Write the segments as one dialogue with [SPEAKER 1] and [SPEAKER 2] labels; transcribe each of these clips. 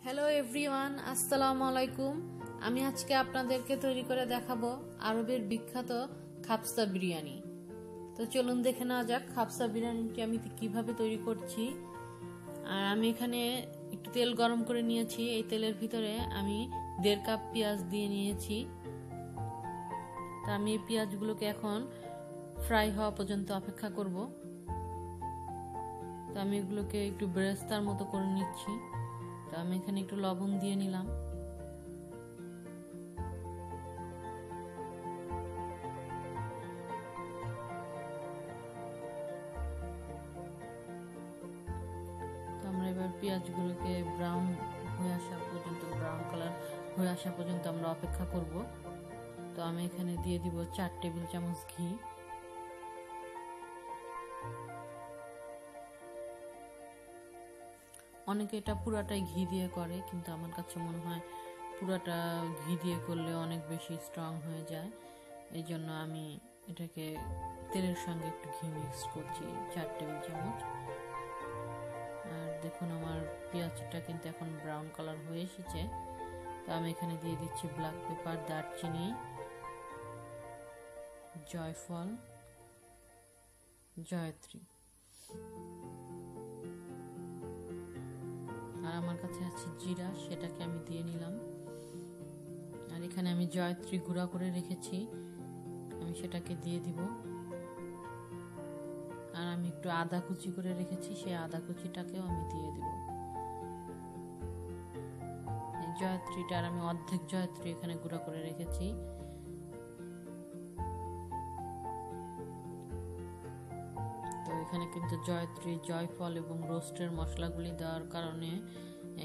[SPEAKER 1] Hello everyone, আসসালামু আলাইকুম। আমি আজকে আপনাদেরকে তৈরি করে দেখাবো আরবের বিখ্যাত খাবসা বিরিয়ানি। তো চলুন দেখে নেওয়া যাক খাবসা বিরিয়ানিটি আমি কিভাবে তৈরি করছি। আর আমি এখানে একটু তেল গরম করে নিয়েছি। এই তেলের ভিতরে আমি 1.5 কাপ পেঁয়াজ দিয়ে নিয়েছি। তা আমি এই পেঁয়াজগুলোকে এখন ফ্রাই হওয়া পর্যন্ত অপেক্ষা করব। তো আমি এগুলোকে একটু বেরেস্তার মতো করে নিচ্ছি। তো আমি এখানে একটু লবণ দিয়ে নিলাম। তো আমরা এবার পেঁয়াজগুলোকে ব্রাউন হয়ে আসা পর্যন্ত, ব্রাউন কালার হয়ে আসা পর্যন্ত আমরা অপেক্ষা করব। তো আমি এখানে দিয়ে দিব 4 টেবিল চামচ ঘি। অনেকে এটা পুরাটাই ঘি দিয়ে করে, কিন্তু আমার কাছে মনে হয় পুরাটা ঘি দিয়ে করলে অনেক বেশি স্ট্রং হয়ে যায়। এই জন্য আমি এটাকে তেলের সঙ্গে একটু ঘি মিক্স করছি 4 টেবিল চামচ। আর দেখুন আমার পেঁয়াজটা কিন্তু এখন ব্রাউন কালার হয়ে এসেছে। তো আমি এখানে দিয়ে দিচ্ছি ব্ল্যাক পেপার, দারচিনি, জয়ফল, জয়ত্রী, আর আমার কাছে আছে জিরা, সেটাকে আমি দিয়ে নিলাম। আর এখানে আমি জয়ত্রী গুঁড়া করে রেখেছি, আমি সেটাকে দিয়ে দিব। আর আমি একটু আদা কুচি করে রেখেছি, সেই আদা কুচিটাকেও আমি দিয়ে দিব। এই জয়ত্রীটার আমি অর্ধেক জয়ত্রী এখানে গুঁড়া করে রেখেছি। তো এখানে কিন্তু জয়ত্রী, জয়ফল এবং রোস্টের মশলাগুলি দেওয়ার কারণে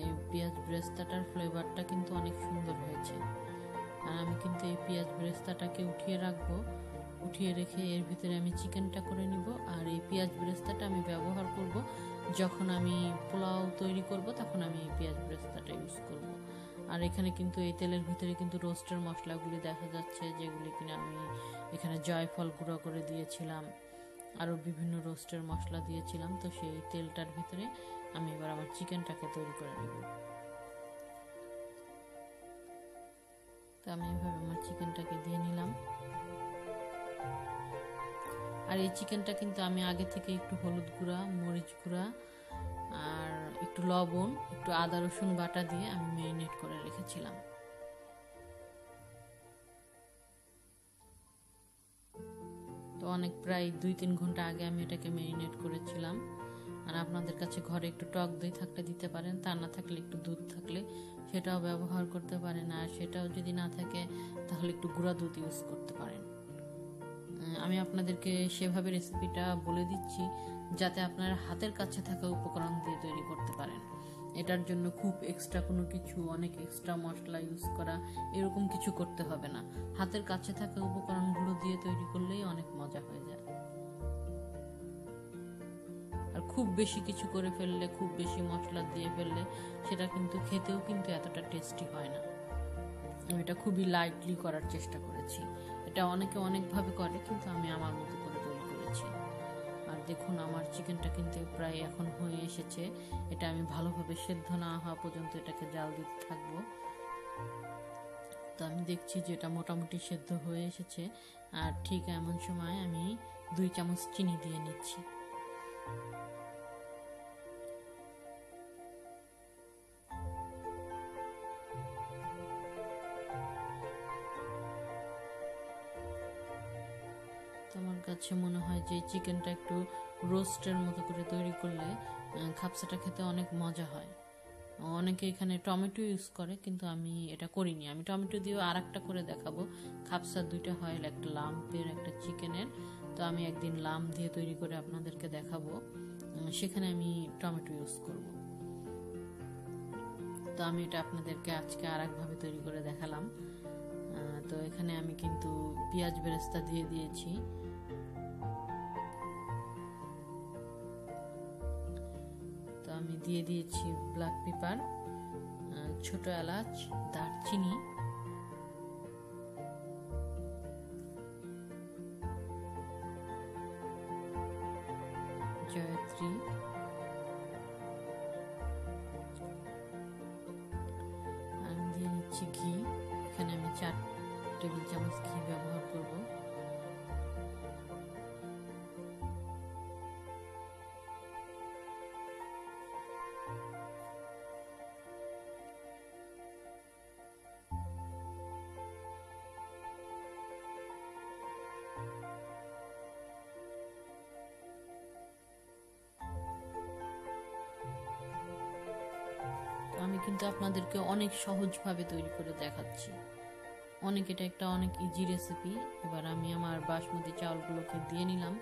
[SPEAKER 1] এই পেঁয়াজ বেরেস্তাটার ফ্লেভারটা কিন্তু অনেক সুন্দর হয়েছে। আর আমি কিন্তু এই পেঁয়াজ বেরেস্তাটাকে উঠিয়ে রাখবো। উঠিয়ে রেখে এর ভিতরে আমি চিকেনটা করে নিব। আর এই পেঁয়াজ বেরেস্তাটা আমি ব্যবহার করব যখন আমি পোলাও তৈরি করব, তখন আমি এই পেঁয়াজ বেরেস্তাটা ইউজ করব। আর এখানে কিন্তু এই তেলের ভিতরে কিন্তু রোস্টের মশলাগুলি দেখা যাচ্ছে, যেগুলি কিনা আমি এখানে জয়ফল গুঁড়ো করে দিয়েছিলাম, আরও বিভিন্ন রোস্টের মশলা দিয়েছিলাম। তো সেই তেলটার ভিতরে আমি এবার আমার চিকেনটাকে তৈরি করে নেব। তো আমি এভাবে আমার চিকেনটাকে দিয়ে নিলাম। আর এই চিকেনটা কিন্তু আমি আগে থেকে একটু হলুদ গুঁড়া, মরিচ গুঁড়া আর একটু লবণ, একটু আদা রসুন বাটা দিয়ে আমি ম্যারিনেট করে রেখেছিলাম। তো অনেক প্রায় 2-3 ঘন্টা আগে আমি এটাকে ম্যারিনেট করেছিলাম। আর আপনাদের কাছে ঘরে একটু টক দই থাকলে দিতে পারেন, তা না থাকলে একটু দুধ থাকলে সেটাও ব্যবহার করতে পারেন। আর সেটাও যদি না থাকে তাহলে একটু গুঁড়া দুধ ইউজ করতে পারেন। আমি আপনাদেরকে সেভাবে রেসিপিটা বলে দিচ্ছি যাতে আপনারা হাতের কাছে থাকা উপকরণ দিয়ে তৈরি করতে পারেন। এটার জন্য খুব এক্সট্রা কোনো কিছু, অনেক এক্সট্রা মশলা ইউজ করা, এরকম কিছু করতে হবে না। হাতের কাছে থাকা উপকরণগুলো দিয়ে তৈরি করলেই অনেক মজা হয়ে যায়। আর খুব বেশি কিছু করে ফেললে, খুব বেশি মশলা দিয়ে ফেললে সেটা কিন্তু খেতেও কিন্তু এতটা টেস্টি হয় না। আমি এটা খুবই লাইটলি করার চেষ্টা করেছি। এটা অনেকে অনেকভাবে করে, কিন্তু আমি আমার মতো করে তৈরি করেছি। আর দেখুন আমার চিকেনটা কিন্তু প্রায় এখন হয়ে এসেছে। এটা আমি ভালোভাবে সেদ্ধ না হওয়া পর্যন্ত এটাকে জাল দিতে থাকবো। তো আমি দেখছি যে এটা মোটামুটি সেদ্ধ হয়ে এসেছে। আর ঠিক এমন সময় আমি 2 চামচ চিনি দিয়ে নিচ্ছি। আমার কাছে মনে হয় যে চিকেনটা একটু রোস্টের মতো করে তৈরি করলে খাবসাটা খেতে অনেক মজা হয়। অনেকে এখানে টমেটো ইউজ করে, কিন্তু আমি এটা করিনি। আমি টমেটো দিয়েও আর একটা করে দেখাবো। খাবসা 2টা হয়, একটা লাম্পের, একটা চিকেনের। তো আমি একদিন লাম্প দিয়ে তৈরি করে আপনাদেরকে দেখাবো, সেখানে আমি টমেটো ইউজ করব। তো আমি এটা আপনাদেরকে আজকে আর একভাবে তৈরি করে দেখালাম। তো এখানে আমি কিন্তু পেঁয়াজ বেরেস্তা দিয়ে দিয়েছি। তো আমি দিয়ে দিয়েছি ব্ল্যাক পেপার, ছোট এলাচ, দারচিনি, জয়ত্রী, দিচ্ছি ঘি। এখানে আমি 4 টেবিল চামচ ঘি ব্যবহার করব। আমি কিন্তু আপনাদেরকে অনেক সহজভাবে তৈরি করে দেখাচ্ছি। এটা একটা অনেক ইজি রেসিপি। এবার আমি আমার বাসমতি চাউলগুলোকে দিয়ে নিলাম।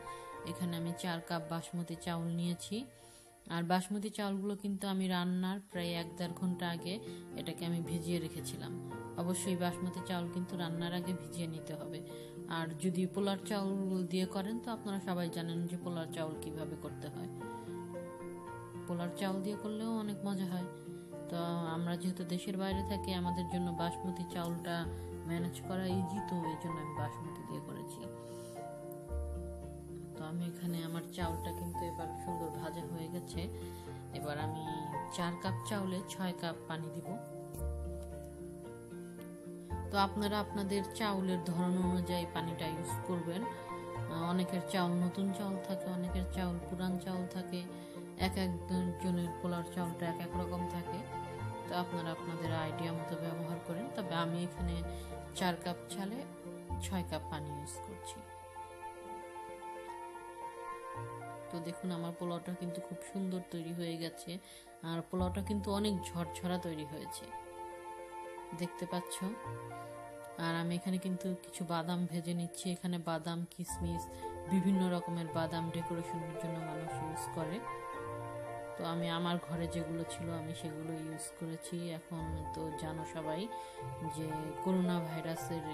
[SPEAKER 1] এখানে আমি 4 কাপ বাসমতি চাউল নিয়েছি। আর বাসমতি চাউলগুলো কিন্তু আমি রান্নার প্রায় 1-1.5 ঘন্টা আগে এটাকে আমি ভিজিয়ে রেখেছিলাম। অবশ্যই বাসমতি চাউল কিন্তু রান্নার আগে ভিজিয়ে নিতে হবে। আর যদি পোলার চাউল দিয়ে করেন তো আপনারা সবাই জানেন যে পোলার চাউল কিভাবে করতে হয়। পোলার চাউল দিয়ে করলেও অনেক মজা হয়। তো আমরা যেহেতু দেশের বাইরে থাকি, আমাদের জন্য বাসমতি চাউলটা ম্যানেজ করা ইজি, তো এই জন্য আমি বাসমতি দিয়ে করেছি। তো আমি এখানে আমার চাউলটা কিন্তু এবার সুন্দর ভাজা হয়ে গেছে। এবার আমি 4 কাপ চাউলে 6 কাপ পানি দিব। তো আপনারা আপনাদের চাউলের ধরন অনুযায়ী পানিটা ইউজ করবেন। অনেকের চাউল নতুন চাউল থাকে, অনেকের চাউল পুরান চাউল থাকে, এক একজনের পোলার চাউলটা এক এক রকম থাকে। তো আপনারা আপনাদের আইডিয়া মতো ব্যবহার করেন। তবে আমি এখানে 4 কাপ চালে 6 কাপ পানি ইউজ করছি। তো দেখুন আমার পোলাওটা কিন্তু খুব সুন্দর তৈরি হয়ে গেছে। আর পোলাওটা কিন্তু অনেক ঝরঝরা তৈরি হয়েছে, দেখতে পাচ্ছ। আর আমি এখানে কিন্তু কিছু বাদাম ভেজে নিচ্ছি। এখানে বাদাম, কিশমিশ, বিভিন্ন রকমের বাদাম ডেকোরেশনের জন্য মানুষ ইউজ করে। তো আমি আমার ঘরে যেগুলো ছিল আমি সেগুলো ইউজ করেছি। এখন তো জানো সবাই যে করোনা ভাইরাসের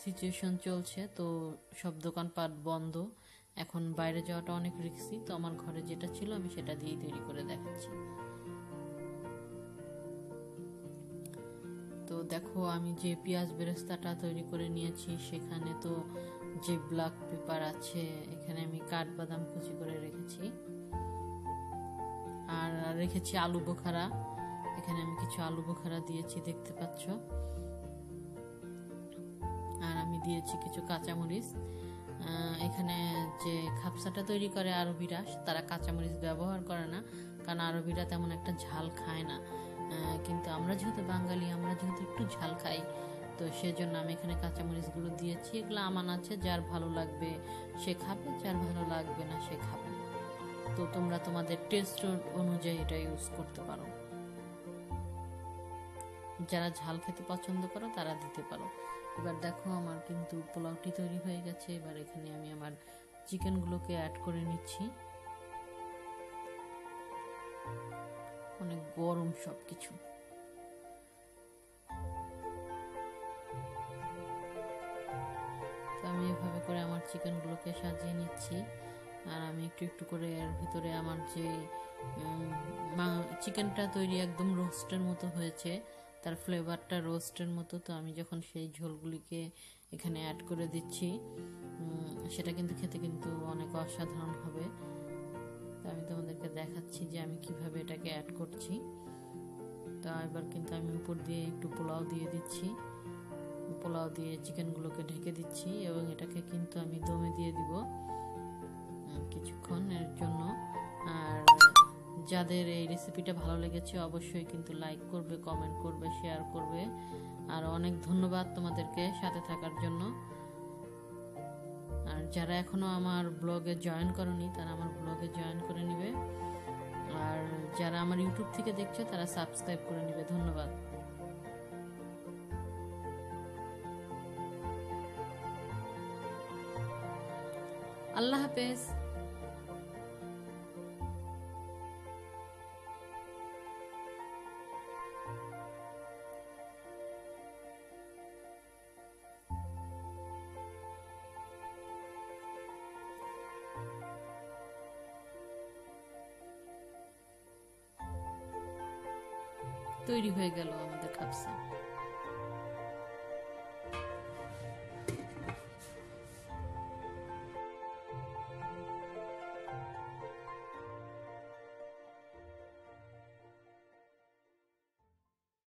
[SPEAKER 1] সিচুয়েশন চলছে, তো সব দোকানপাট বন্ধ। এখন বাইরে যাওয়াটা অনেক রিস্কি। তো আমার ঘরে যেটা ছিল আমি সেটা দিয়েই তৈরি করে দেখাচ্ছি। তো দেখো আমি যে পেঁয়াজ বেরেস্তাটা তৈরি করে নিয়েছি, সেখানে তো যে ব্ল্যাক পেপার আছে, এখানে আমি কাঠবাদাম কুচি করে রেখেছি। আর রেখেছি আলু বোখারা। এখানে আমি কিছু আলু বোখারা দিয়েছি, দেখতে পাচ্ছ। আর আমি দিয়েছি কিছু কাঁচামরিচ। এখানে যে খাপসাটা তৈরি করে আরবিরা, তারা কাঁচামরিচ ব্যবহার করে না, কারণ আরবিরা তেমন একটা ঝাল খায় না। কিন্তু আমরা যেহেতু বাঙালি, আমরা যেহেতু একটু ঝাল খাই, তো সেজন্য আমি এখানে কাঁচামরিচগুলো দিয়েছি। এগুলো আমান আছে, যার ভালো লাগবে সে খাবে, যার ভালো লাগবে না সে খাবে। তো তোমরা তোমাদের টেস্ট অনুযায়ী এটা ইউজ করতে পারো। যারা ঝাল খেতে পছন্দ করো তারা দিতে পারো। এবার দেখো আমার কিন্তু পোলাওটি তৈরি হয়ে গেছে। এবার এখানে আমি আমার চিকেনগুলোকে অ্যাড করে নিচ্ছি। অনেক গরম সবকিছু। তো আমি এভাবে করে আমার চিকেনগুলোকে সাজিয়ে নিচ্ছি। আর আমি একটু একটু করে এর ভিতরে আমার যে চিকেনটা তৈরি একদম রোস্টের মতো হয়েছে, তার ফ্লেভারটা রোস্টের মতো। তো আমি যখন সেই ঝোলগুলিকে এখানে অ্যাড করে দিচ্ছি, সেটা কিন্তু খেতে কিন্তু অনেক অসাধারণ হবে। তো আমি তোমাদেরকে দেখাচ্ছি যে আমি কিভাবে এটাকে অ্যাড করছি। তো এবার কিন্তু আমি উপর দিয়ে একটু পোলাও দিয়ে দিচ্ছি। পোলাও দিয়ে চিকেনগুলোকে ঢেকে দিচ্ছি এবং এটাকে কিন্তু আমি দমে দিয়ে দিব কিছুক্ষণের জন্য। আর যাদের এই রেসিপিটা ভালো লেগেছে অবশ্যই কিন্তু লাইক করবে, কমেন্ট করবে, শেয়ার করবে। আর অনেক ধন্যবাদ তোমাদেরকে সাথে থাকার জন্য। আর যারা এখনো আমার ব্লগে জয়েন করনি তারা আমার ব্লগে জয়েন করে নেবে। আর যারা আমার ইউটিউব থেকে দেখছো তারা সাবস্ক্রাইব করে নেবে। ধন্যবাদ। আল্লাহ হাফেজ। তৈরি হয়ে গেল আমাদের খাপসা।